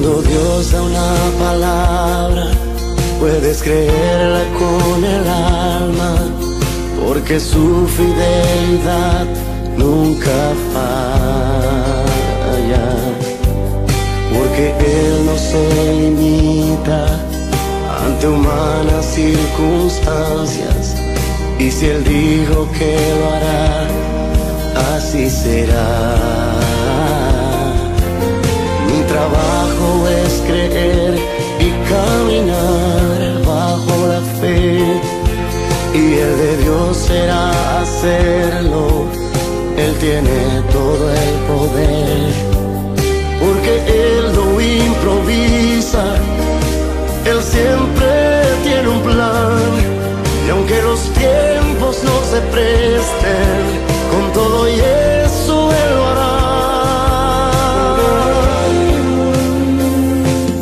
Cuando Dios da una palabra, puedes creerla con el alma, porque su fidelidad nunca falla, porque Él no se limita ante humanas circunstancias, y si Él dijo que lo hará, así será. Mi trabajo es creer y caminar bajo la fe, y el de Dios será hacerlo. Él tiene todo el poder, porque Él no improvisa, Él siempre tiene un plan, y aunque los tiempos no se presten, con todo y eso Él lo hará.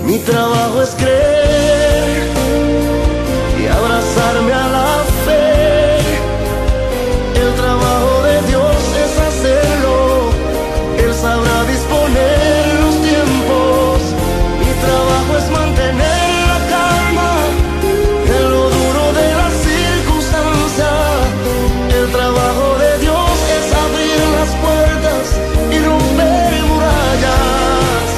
Mi trabajo es creer y abrazarme a la fe. El trabajo de Dios es hacerlo. Él sabrá disponer los tiempos. Mi trabajo es mantener la calma en lo duro de la circunstancia. El trabajo de Dios es abrir las puertas y romper murallas.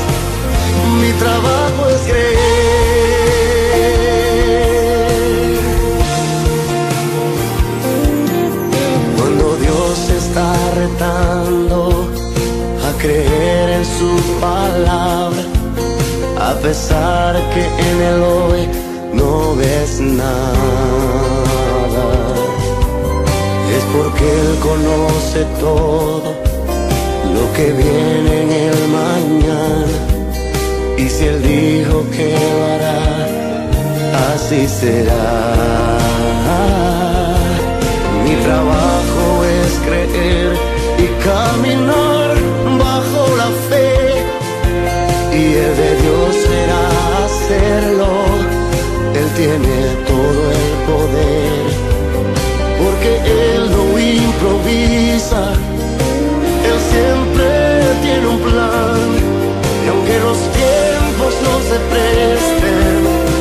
Mi trabajo es creer. Cuando Dios está retando a creer en su palabra, a pesar que en el hoy no ves nada, es porque Él conoce todo lo que viene en el mañana, y si Él dijo que lo hará, así será. Mi trabajo es creer y caminar bajo la fe, y el de Dios será hacerlo. Él tiene todo el poder, porque Él no improvisa, Él siempre tiene un plan, y aunque los tiempos no se presten,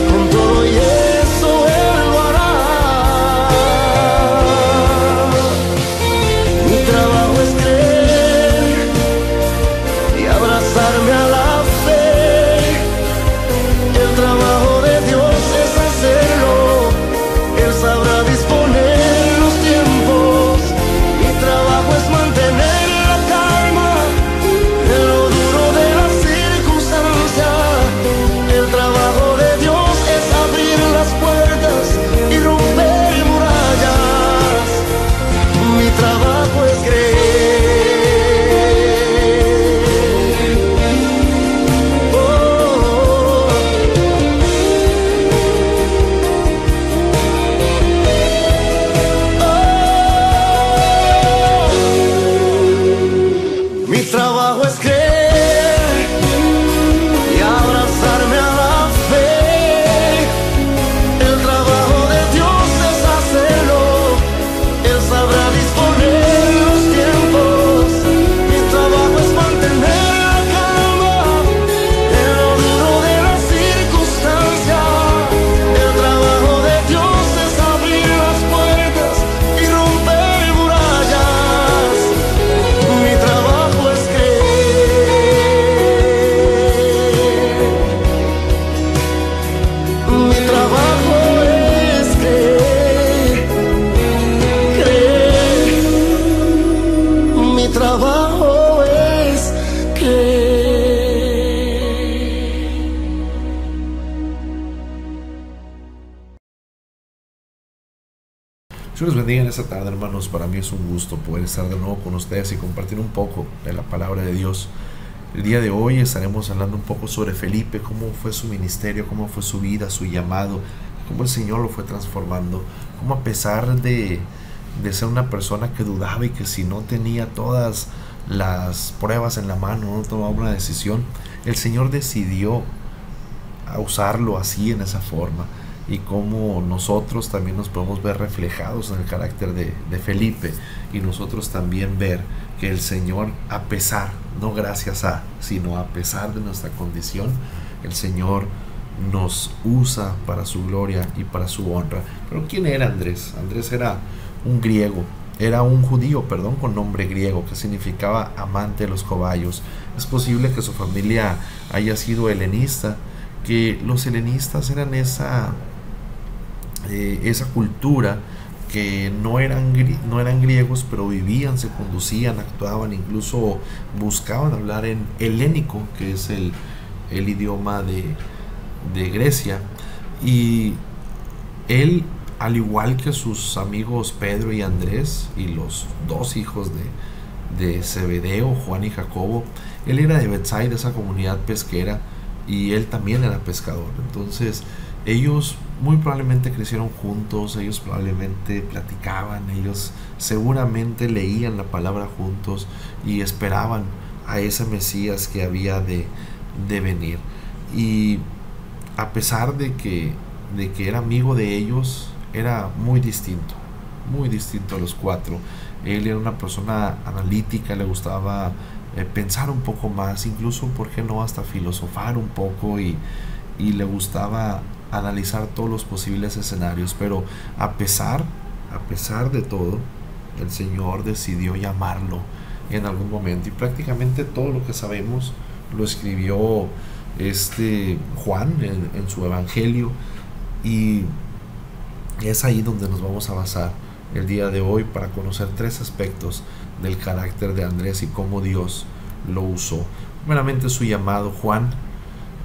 con todo y eso Él lo hará. Mi trabajo es creer y abrazarme a la fe. El trabajo de Dios es hacerlo. Él sabrá disponer los tiempos. Mi trabajo es mantener la calma en lo duro de la circunstancia. El trabajo de Dios es abrir las puertas y romper murallas. Mi trabajo es creer. Oh, mi trabajo es creer y abrazarme a la fe. El trabajo de Dios es hacerlo. Él sabrá disponer los tiempos. Mi trabajo es mantener la calma en lo duro de la circunstancia. El trabajo de Dios es abrir las puertas y romper murallas. Mi trabajo es creer. Mi trabajo es creer, creer. Mi trabajo es creer. Dios les bendiga en esta tarde, hermanos. Para mí es un gusto poder estar de nuevo con ustedes y compartir un poco de la palabra de Dios. El día de hoy estaremos hablando un poco sobre Felipe, cómo fue su ministerio, cómo fue su vida, su llamado, cómo el Señor lo fue transformando, cómo a pesar de ser una persona que dudaba y que si no tenía todas las pruebas en la mano, no tomaba una decisión, el Señor decidió a usarlo así, en esa forma, y cómo nosotros también nos podemos ver reflejados en el carácter de Felipe, y nosotros también ver que el Señor, a pesar, no gracias a, sino a pesar de nuestra condición, el Señor nos usa para su gloria y para su honra. Pero ¿quién era Andrés? Andrés era un griego, era un judío, perdón, con nombre griego, que significaba amante de los caballos. Es posible que su familia haya sido helenista, que los helenistas eran esa cultura que no eran griegos, pero vivían, se conducían, actuaban, incluso buscaban hablar en helénico, que es el idioma de Grecia. Y él, al igual que sus amigos Pedro y Andrés y los dos hijos de Zebedeo, Juan y Jacobo, él era de Betsaida, esa comunidad pesquera, y él también era pescador. Entonces ellos muy probablemente crecieron juntos, ellos probablemente platicaban, ellos seguramente leían la palabra juntos y esperaban a ese Mesías que había de venir. Y a pesar de que era amigo de ellos, era muy distinto a los cuatro. Él era una persona analítica, le gustaba pensar un poco más, incluso, ¿por qué no?, hasta filosofar un poco, y le gustaba analizar todos los posibles escenarios. Pero a pesar de todo, el Señor decidió llamarlo en algún momento, y prácticamente todo lo que sabemos lo escribió Juan en su evangelio, y es ahí donde nos vamos a basar el día de hoy para conocer tres aspectos del carácter de Andrés y cómo Dios lo usó. Primeramente, su llamado. Juan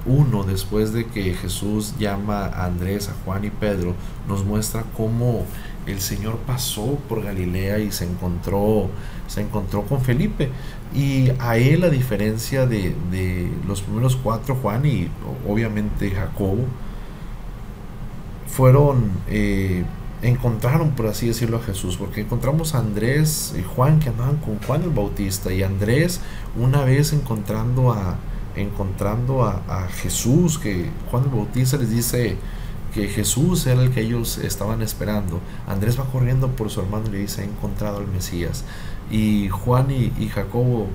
1, después de que Jesús llama a Andrés, a Juan y Pedro, nos muestra cómo el Señor pasó por Galilea y se encontró con Felipe. Y a él, a diferencia de los primeros cuatro, Juan y obviamente Jacobo, encontraron, por así decirlo, a Jesús, porque encontramos a Andrés y Juan que andaban con Juan el Bautista, y Andrés, una vez encontrando a Jesús, que Juan el Bautista les dice que Jesús era el que ellos estaban esperando, Andrés va corriendo por su hermano y le dice: he encontrado al Mesías. Y Juan y Jacobo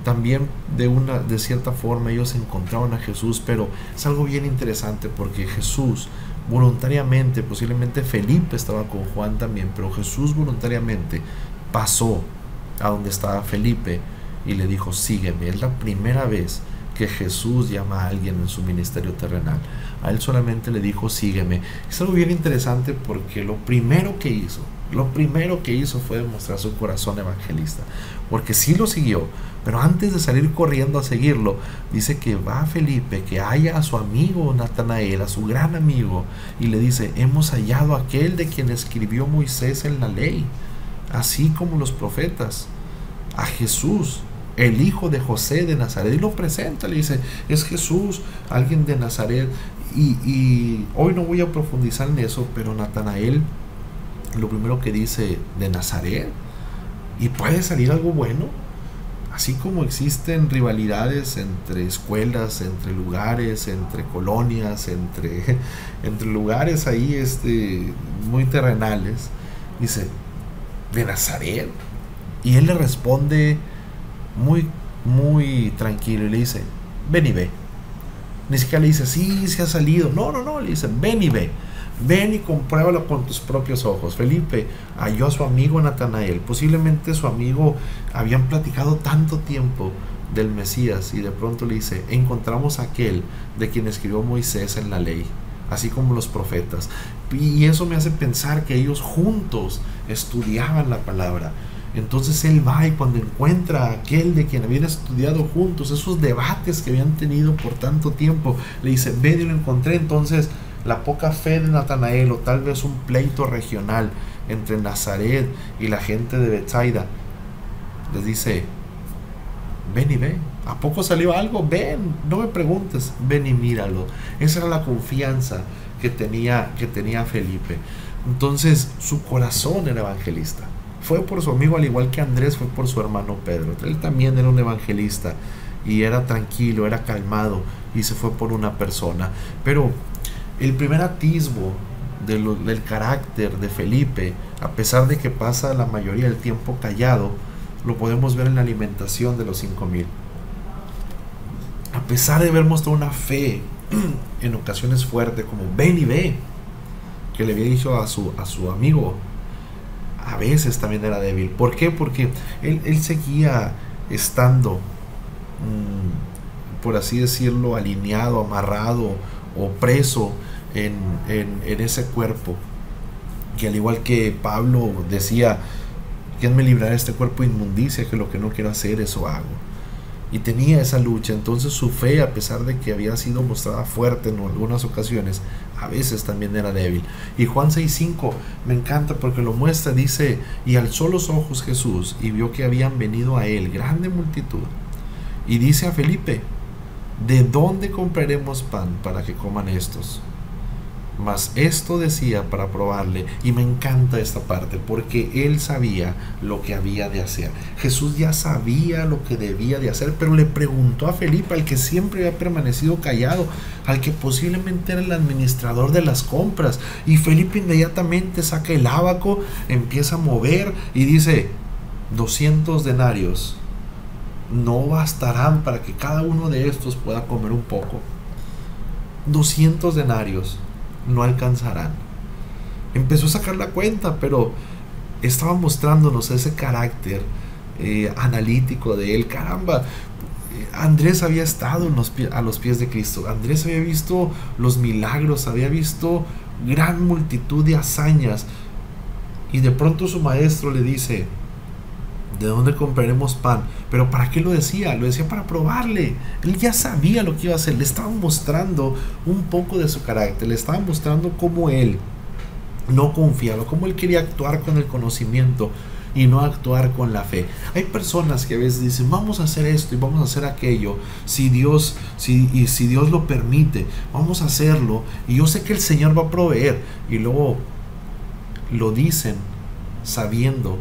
también, de cierta forma, ellos encontraron a Jesús. Pero es algo bien interesante, porque Jesús voluntariamente, posiblemente Felipe estaba con Juan también, pero Jesús voluntariamente pasó a donde estaba Felipe y le dijo: sígueme. Es la primera vez que Jesús llama a alguien en su ministerio terrenal. A él solamente le dijo: sígueme. Es algo bien interesante, porque lo primero que hizo fue demostrar su corazón evangelista, porque sí lo siguió, pero antes de salir corriendo a seguirlo, dice que va a Felipe, que halla a su amigo Natanael, a su gran amigo, y le dice: hemos hallado a aquel de quien escribió Moisés en la ley, así como los profetas, a Jesús, el hijo de José de Nazaret. Y lo presenta, le dice: es Jesús, alguien de Nazaret. Y hoy no voy a profundizar en eso, pero Natanael, lo primero que dice: de Nazaret, y puede salir algo bueno. Así como existen rivalidades entre escuelas, entre lugares, entre colonias, entre lugares ahí muy terrenales, dice: ¿de Nazaret? Y él le responde muy, muy tranquilo y le dice: ven y ve. Ni siquiera le dice: sí, se ha salido. No, le dice: ven y ve. Ven y compruébalo con tus propios ojos. Felipe halló a su amigo Natanael. Posiblemente su amigo, habían platicado tanto tiempo del Mesías, y de pronto le dice: encontramos a aquel de quien escribió Moisés en la ley, así como los profetas. Y eso me hace pensar que ellos juntos estudiaban la palabra. Entonces él va, y cuando encuentra a aquel de quien habían estudiado juntos, esos debates que habían tenido por tanto tiempo, le dice: ven, y lo encontré. Entonces la poca fe de Natanael, o tal vez un pleito regional entre Nazaret y la gente de Betsaida, les dice: ven y ve. ¿A poco salió algo? Ven, no me preguntes, ven y míralo. Esa era la confianza que tenía Felipe. Entonces su corazón era evangelista. Fue por su amigo, al igual que Andrés fue por su hermano Pedro. Él también era un evangelista, y era tranquilo, era calmado, y se fue por una persona. Pero el primer atisbo del carácter de Felipe, a pesar de que pasa la mayoría del tiempo callado, lo podemos ver en la alimentación de los 5,000. A pesar de haber mostrado una fe en ocasiones fuerte, como ven y ve, que le había dicho a su amigo, a veces también era débil. ¿Por qué? Porque él seguía estando, por así decirlo, alineado, amarrado o preso en ese cuerpo, que al igual que Pablo decía, ¿quién me librará de este cuerpo de inmundicia? Que lo que no quiero hacer, eso hago. Y tenía esa lucha. Entonces su fe, a pesar de que había sido mostrada fuerte en algunas ocasiones, a veces también era débil. Y Juan 6:5 me encanta porque lo muestra. Dice, y alzó los ojos Jesús y vio que habían venido a él grande multitud, y dice a Felipe, ¿de dónde compraremos pan para que coman estos? Mas esto decía para probarle. Y me encanta esta parte porque él sabía lo que había de hacer. Jesús ya sabía lo que debía de hacer, pero le preguntó a Felipe, al que siempre había permanecido callado, al que posiblemente era el administrador de las compras. Y Felipe inmediatamente saca el ábaco, empieza a mover y dice, 200 denarios no bastarán para que cada uno de estos pueda comer un poco. 200 denarios no alcanzarán. Empezó a sacar la cuenta, pero estaba mostrándonos ese carácter analítico de él. Caramba, Andrés había estado a los pies de Cristo. Andrés había visto los milagros, había visto gran multitud de hazañas, y de pronto su maestro le dice, ¿de dónde compraremos pan? Pero ¿para qué lo decía? Lo decía para probarle. Él ya sabía lo que iba a hacer. Le estaba mostrando un poco de su carácter. Le estaba mostrando cómo él no confiaba, cómo él quería actuar con el conocimiento y no actuar con la fe. Hay personas que a veces dicen, vamos a hacer esto y vamos a hacer aquello, si Dios lo permite, vamos a hacerlo, y yo sé que el Señor va a proveer, y luego lo dicen sabiendo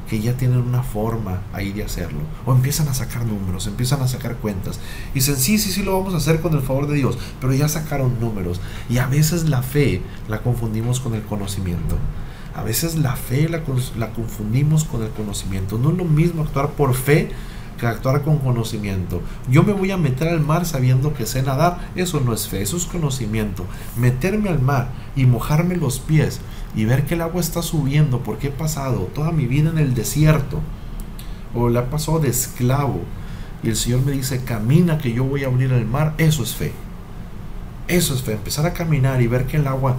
que ya tienen una forma ahí de hacerlo, o empiezan a sacar números, empiezan a sacar cuentas, y dicen, sí, lo vamos a hacer con el favor de Dios, pero ya sacaron números. Y a veces la fe la confundimos con el conocimiento. A veces la fe la confundimos con el conocimiento. No es lo mismo actuar por fe que actuar con conocimiento. Yo me voy a meter al mar sabiendo que sé nadar. Eso no es fe, eso es conocimiento. Meterme al mar y mojarme los pies y ver que el agua está subiendo porque he pasado toda mi vida en el desierto, o la he pasado de esclavo, y el Señor me dice, camina que yo voy a abrir el mar. Eso es fe. Eso es fe. Empezar a caminar y ver que el agua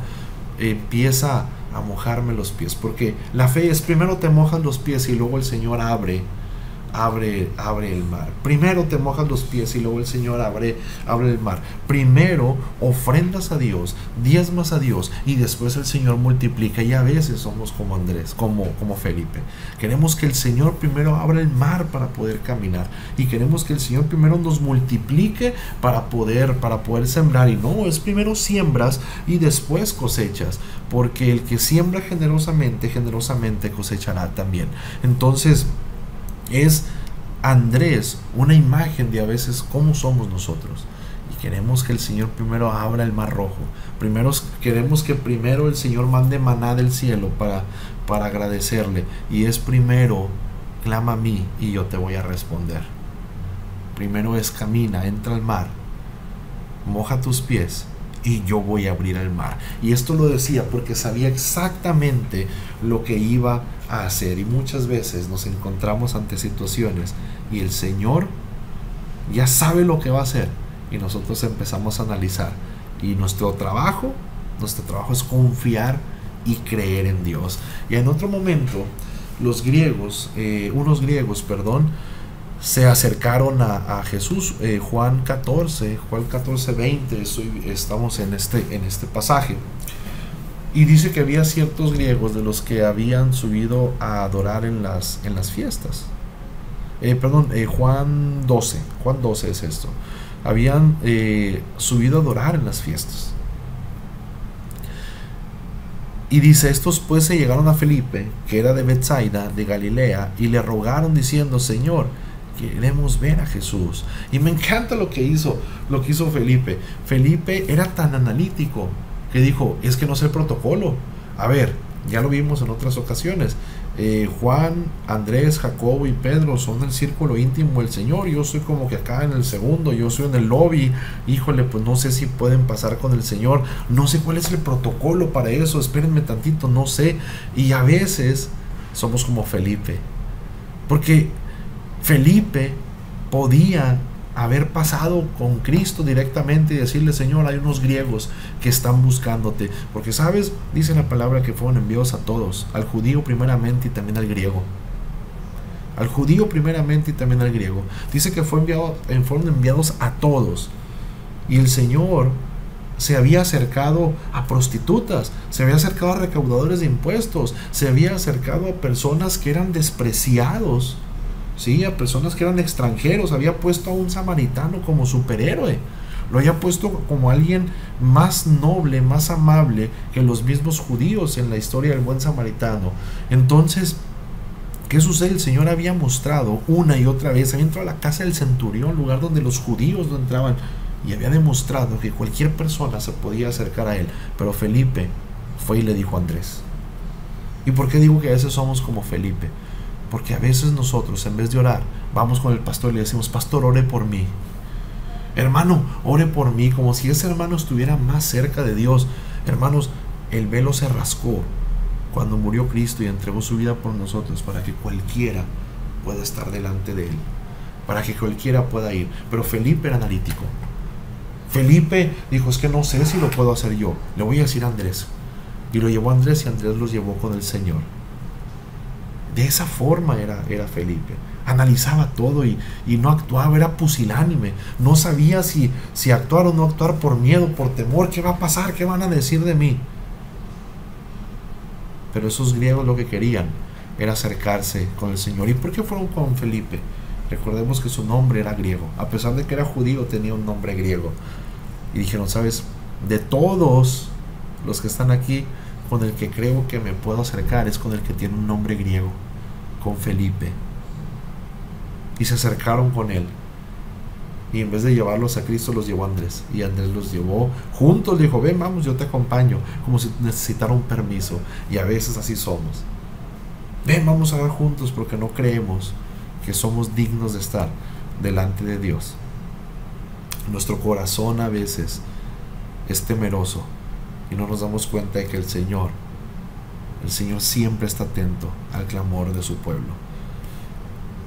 empieza a mojarme los pies, porque la fe es primero te mojas los pies y luego el Señor abre el mar. Primero te mojas los pies y luego el Señor abre el mar. Primero ofrendas a Dios, diezmas a Dios, y después el Señor multiplica. Y a veces somos como Andrés, como Felipe. Queremos que el Señor primero abra el mar para poder caminar, y queremos que el Señor primero nos multiplique para poder sembrar. Y no, es primero siembras y después cosechas, porque el que siembra generosamente cosechará también. Entonces es Andrés una imagen de a veces cómo somos nosotros, y queremos que el Señor primero abra el mar rojo. Queremos que primero el Señor mande maná del cielo para agradecerle, y es primero clama a mí y yo te voy a responder. Primero es camina, entra al mar, moja tus pies y yo voy a abrir el mar. Y esto lo decía porque sabía exactamente lo que iba a hacer. Y muchas veces nos encontramos ante situaciones y el Señor ya sabe lo que va a hacer, y nosotros empezamos a analizar, y nuestro trabajo es confiar y creer en Dios. Y en otro momento unos griegos se acercaron a Jesús. Juan 14:20, estamos en este pasaje, y dice que había ciertos griegos de los que habían subido a adorar en las fiestas. Juan 12 es esto. Habían subido a adorar en las fiestas. Y dice, estos pues se llegaron a Felipe, que era de Betsaida, de Galilea, y le rogaron diciendo, Señor, queremos ver a Jesús. Y me encanta lo que hizo Felipe. Felipe era tan analítico que dijo, es que no sé el protocolo. A ver, ya lo vimos en otras ocasiones. Juan, Andrés, Jacobo y Pedro son el círculo íntimo del Señor. Yo soy como que acá en el segundo, yo soy en el lobby. Híjole, pues no sé si pueden pasar con el Señor. No sé cuál es el protocolo para eso. Espérenme tantito, no sé. Y a veces somos como Felipe. Porque Felipe podía haber pasado con Cristo directamente y decirle: Señor, hay unos griegos que están buscándote, porque sabes, dice la palabra que fueron enviados a todos, al judío primeramente y también al griego. Al judío primeramente y también al griego. Dice que fueron enviados a todos. Y el Señor se había acercado a prostitutas, se había acercado a recaudadores de impuestos, se había acercado a personas que eran despreciados, ¿sí? A personas que eran extranjeros. Había puesto a un samaritano como superhéroe, lo había puesto como alguien más noble, más amable que los mismos judíos en la historia del buen samaritano. Entonces, ¿qué sucede? El Señor había mostrado una y otra vez, había entrado a la casa del centurión, lugar donde los judíos no entraban, y había demostrado que cualquier persona se podía acercar a él. Pero Felipe fue y le dijo a Andrés. ¿Y por qué digo que a veces somos como Felipe? Porque a veces nosotros, en vez de orar, vamos con el pastor y le decimos: pastor, ore por mí. Hermano, ore por mí, como si ese hermano estuviera más cerca de Dios. Hermanos, el velo se rascó cuando murió Cristo y entregó su vida por nosotros, para que cualquiera pueda estar delante de él, para que cualquiera pueda ir. Pero Felipe era analítico. Felipe dijo: es que no sé si lo puedo hacer yo, le voy a decir a Andrés. Y lo llevó a Andrés, y Andrés los llevó con el Señor. De esa forma era Felipe. Analizaba todo y no actuaba, era pusilánime. No sabía si actuar o no actuar, por miedo, por temor. ¿Qué va a pasar? ¿Qué van a decir de mí? Pero esos griegos lo que querían era acercarse con el Señor. ¿Y por qué fueron con Felipe? Recordemos que su nombre era griego. A pesar de que era judío, tenía un nombre griego. Y dijeron: ¿sabes? De todos los que están aquí, con el que creo que me puedo acercar es con el que tiene un nombre griego, con Felipe. Y se acercaron con él. Y en vez de llevarlos a Cristo, los llevó a Andrés. Y Andrés los llevó juntos. Le dijo: ven, vamos, yo te acompaño. Como si necesitara un permiso. Y a veces así somos. Ven, vamos a orar juntos, porque no creemos que somos dignos de estar delante de Dios. Nuestro corazón a veces es temeroso y no nos damos cuenta de que el Señor siempre está atento al clamor de su pueblo.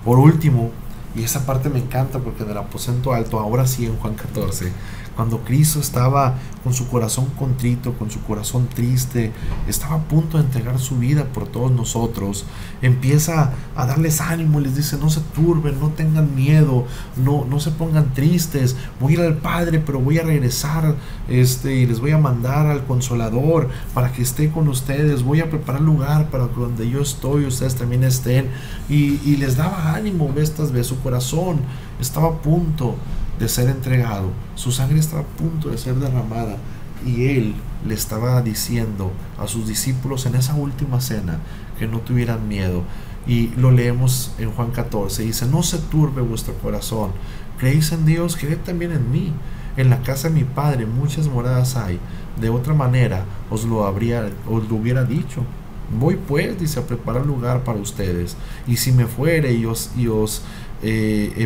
Por último, y esa parte me encanta, porque en el aposento alto, ahora sí, en Juan 14, cuando Cristo estaba con su corazón contrito, con su corazón triste, estaba a punto de entregar su vida por todos nosotros, empieza a darles ánimo y les dice: no se turben, no tengan miedo, no se pongan tristes, voy a ir al Padre, pero voy a regresar, y les voy a mandar al Consolador para que esté con ustedes, voy a preparar lugar para que donde yo estoy, ustedes también estén. Y les daba ánimo. Estas veces su corazón estaba a punto de ser entregado, su sangre estaba a punto de ser derramada, y él le estaba diciendo a sus discípulos en esa última cena que no tuvieran miedo. Y lo leemos en Juan 14, dice: no se turbe vuestro corazón, creéis en Dios, creed también en mí. En la casa de mi Padre muchas moradas hay, de otra manera os lo hubiera dicho. Voy pues, dice, a preparar lugar para ustedes, y si me fuere y os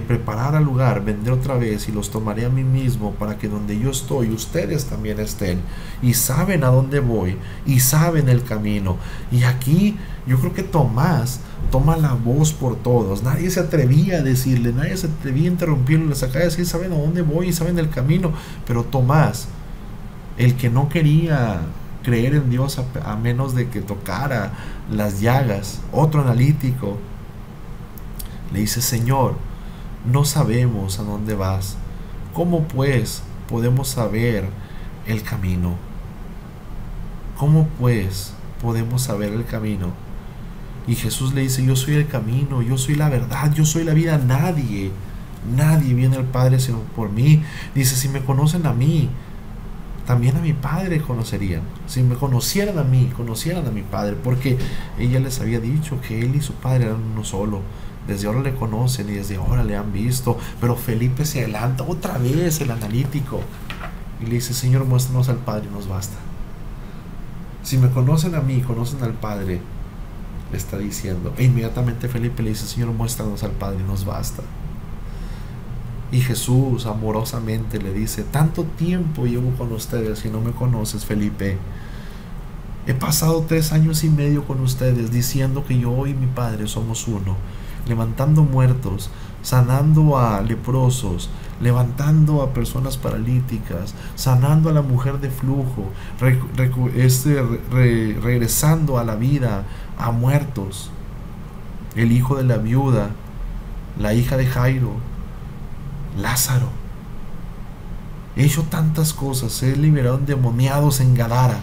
preparara lugar, vendré otra vez y los tomaré a mí mismo, para que donde yo estoy, ustedes también estén. Y saben a dónde voy, y saben el camino. Y aquí yo creo que Tomás toma la voz por todos. Nadie se atrevía a decirle, nadie se atrevía a interrumpirlo. Les acaba de decir: saben a dónde voy y saben el camino. Pero Tomás, el que no quería creer en Dios a menos de que tocara las llagas, otro analítico, le dice: Señor, no sabemos a dónde vas. ¿Cómo pues podemos saber el camino? ¿Cómo pues podemos saber el camino? Y Jesús le dice: yo soy el camino, yo soy la verdad, yo soy la vida. Nadie viene al Padre sino por mí. Dice: si me conocen a mí, también a mi Padre conocerían. Si me conocieran a mí, conocieran a mi Padre, porque ella les había dicho que él y su Padre eran uno solo. Desde ahora le conocen y desde ahora le han visto. Pero Felipe se adelanta otra vez, el analítico, y le dice: Señor, muéstranos al Padre y nos basta. Si me conocen a mí, conocen al Padre. le está diciendo. E inmediatamente Felipe le dice: Señor, muéstranos al Padre y nos basta. Y Jesús amorosamente le dice: tanto tiempo llevo con ustedes y no me conoces, Felipe. He pasado 3 años y medio con ustedes diciendo que yo y mi Padre somos uno, levantando muertos, sanando a leprosos, levantando a personas paralíticas, sanando a la mujer de flujo, regresando a la vida a muertos, el hijo de la viuda, la hija de Jairo, Lázaro. He hecho tantas cosas, he liberado endemoniados en Gadara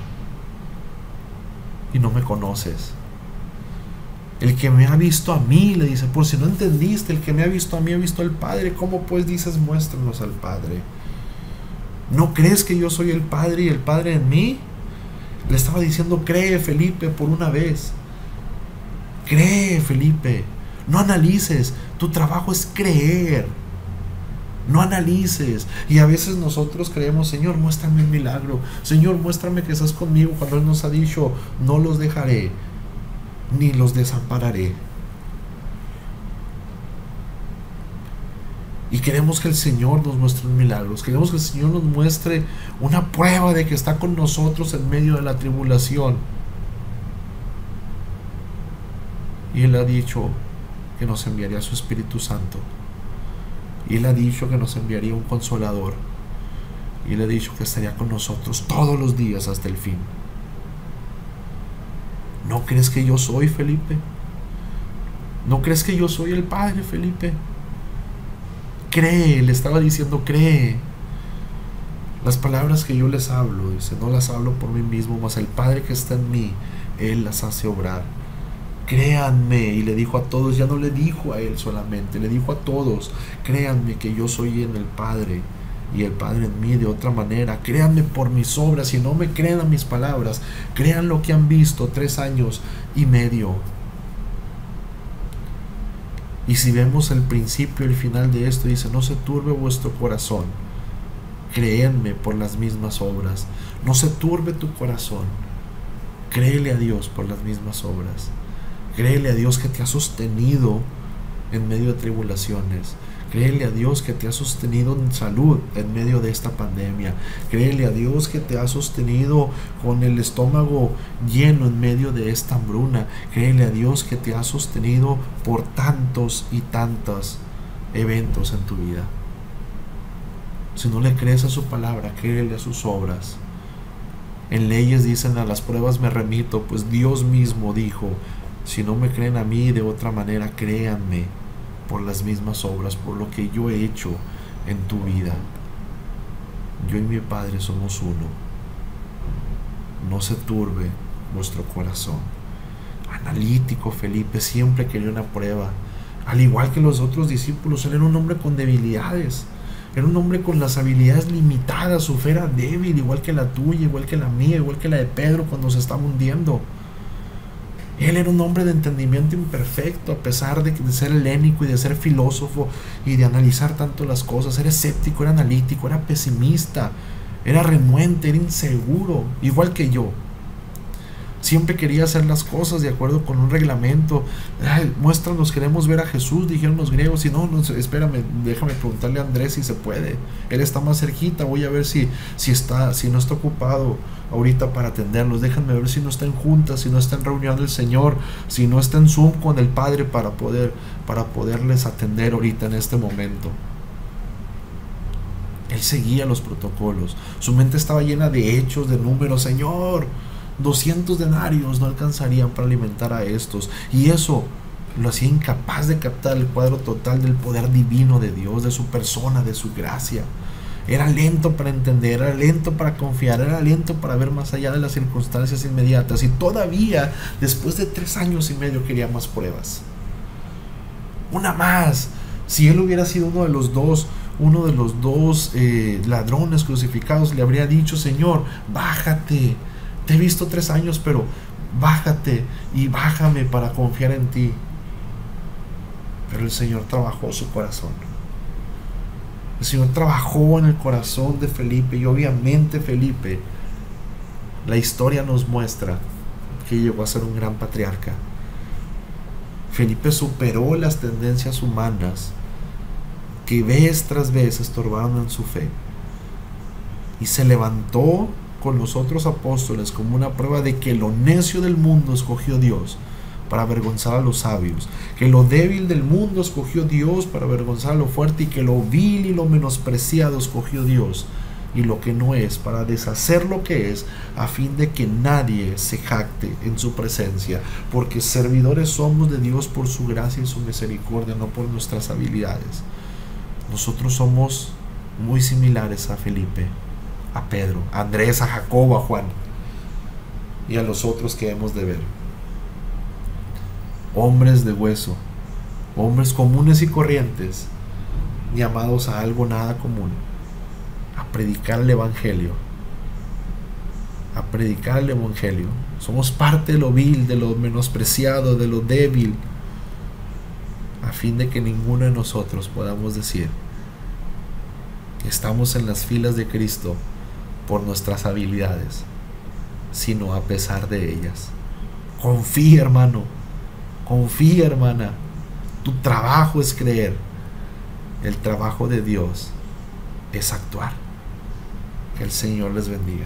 y no me conoces. El que me ha visto a mí, le dice, por si no entendiste, el que me ha visto a mí ha visto al Padre. ¿Cómo pues dices, muéstranos al Padre? ¿No crees que yo soy el Padre y el Padre en mí? Le estaba diciendo: cree, Felipe, por una vez. Cree, Felipe. No analices. Tu trabajo es creer. No analices. Y a veces nosotros creemos: Señor, muéstrame un milagro. Señor, muéstrame que estás conmigo, cuando Él nos ha dicho: no los dejaré ni los desampararé. Y queremos que el Señor nos muestre milagros. Queremos que el Señor nos muestre una prueba de que está con nosotros en medio de la tribulación. Y Él ha dicho que nos enviaría su Espíritu Santo. Y Él ha dicho que nos enviaría un Consolador. Y Él ha dicho que estaría con nosotros todos los días hasta el fin. ¿No crees que yo soy, Felipe? ¿No crees que yo soy el Padre, Felipe? Cree, le estaba diciendo: cree. Las palabras que yo les hablo, dice, no las hablo por mí mismo, mas el Padre que está en mí, Él las hace obrar. Créanme. Y le dijo a todos, ya no le dijo a Él solamente, le dijo a todos: créanme que yo soy en el Padre y el Padre en mí de otra manera. Créanme por mis obras. Si no me creen a mis palabras, crean lo que han visto 3 años y medio. Y si vemos el principio y el final de esto, dice: no se turbe vuestro corazón, créenme por las mismas obras. No se turbe tu corazón, créele a Dios por las mismas obras. Créele a Dios que te ha sostenido en medio de tribulaciones. Créele a Dios que te ha sostenido en salud en medio de esta pandemia. Créele a Dios que te ha sostenido con el estómago lleno en medio de esta hambruna. Créele a Dios que te ha sostenido por tantos y tantos eventos en tu vida. Si no le crees a su palabra, créele a sus obras. En Leyes dicen: a las pruebas me remito, pues Dios mismo dijo: si no me creen a mí de otra manera, créanme por las mismas obras, por lo que yo he hecho en tu vida. Yo y mi Padre somos uno. No se turbe vuestro corazón. Analítico Felipe, siempre quería una prueba. Al igual que los otros discípulos, él era un hombre con debilidades. Era un hombre con las habilidades limitadas. Su fe era débil, igual que la tuya, igual que la mía, igual que la de Pedro cuando se estaba hundiendo. Él era un hombre de entendimiento imperfecto, a pesar de ser helénico y de ser filósofo y de analizar tanto las cosas. Era escéptico, era analítico, era pesimista, era renuente, era inseguro, igual que yo. Siempre quería hacer las cosas de acuerdo con un reglamento. Muéstranos, queremos ver a Jesús, dijeron los griegos. Y no, espérame, déjame preguntarle a Andrés si se puede. Él está más cerquita, voy a ver si no está ocupado ahorita para atenderlos. Déjenme ver si no está en junta, si no está en reunión del Señor, si no está en Zoom con el Padre para poderles atender ahorita en este momento. Él seguía los protocolos. Su mente estaba llena de hechos, de números. Señor, 200 denarios no alcanzarían para alimentar a estos. Y eso lo hacía incapaz de captar el cuadro total del poder divino de Dios, de su persona, de su gracia. Era lento para entender, era lento para confiar, era lento para ver más allá de las circunstancias inmediatas. Y todavía, después de 3 años y medio, quería más pruebas. Una más. Si él hubiera sido uno de los dos ladrones crucificados, le habría dicho: Señor, bájate. Te he visto 3 años, pero bájate y bájame para confiar en ti. Pero el Señor trabajó su corazón. El Señor trabajó en el corazón de Felipe. Y obviamente Felipe, la historia nos muestra que llegó a ser un gran patriarca. Felipe superó las tendencias humanas que vez tras vez estorbaron en su fe y se levantó con los otros apóstoles como una prueba de que lo necio del mundo escogió Dios para avergonzar a los sabios, que lo débil del mundo escogió Dios para avergonzar a lo fuerte, y que lo vil y lo menospreciado escogió Dios y lo que no es para deshacer lo que es, a fin de que nadie se jacte en su presencia, porque servidores somos de Dios por su gracia y su misericordia, no por nuestras habilidades. Nosotros somos muy similares a Felipe, a Pedro, a Andrés, a Jacobo, a Juan y a los otros que hemos de ver. Hombres de hueso, hombres comunes y corrientes, llamados a algo nada común, a predicar el Evangelio, a predicar el Evangelio. Somos parte de lo vil, de lo menospreciado, de lo débil, a fin de que ninguno de nosotros podamos decir que estamos en las filas de Cristo por nuestras habilidades, sino a pesar de ellas. Confía, hermano, confía, hermana. Tu trabajo es creer. El trabajo de Dios es actuar. Que el Señor les bendiga.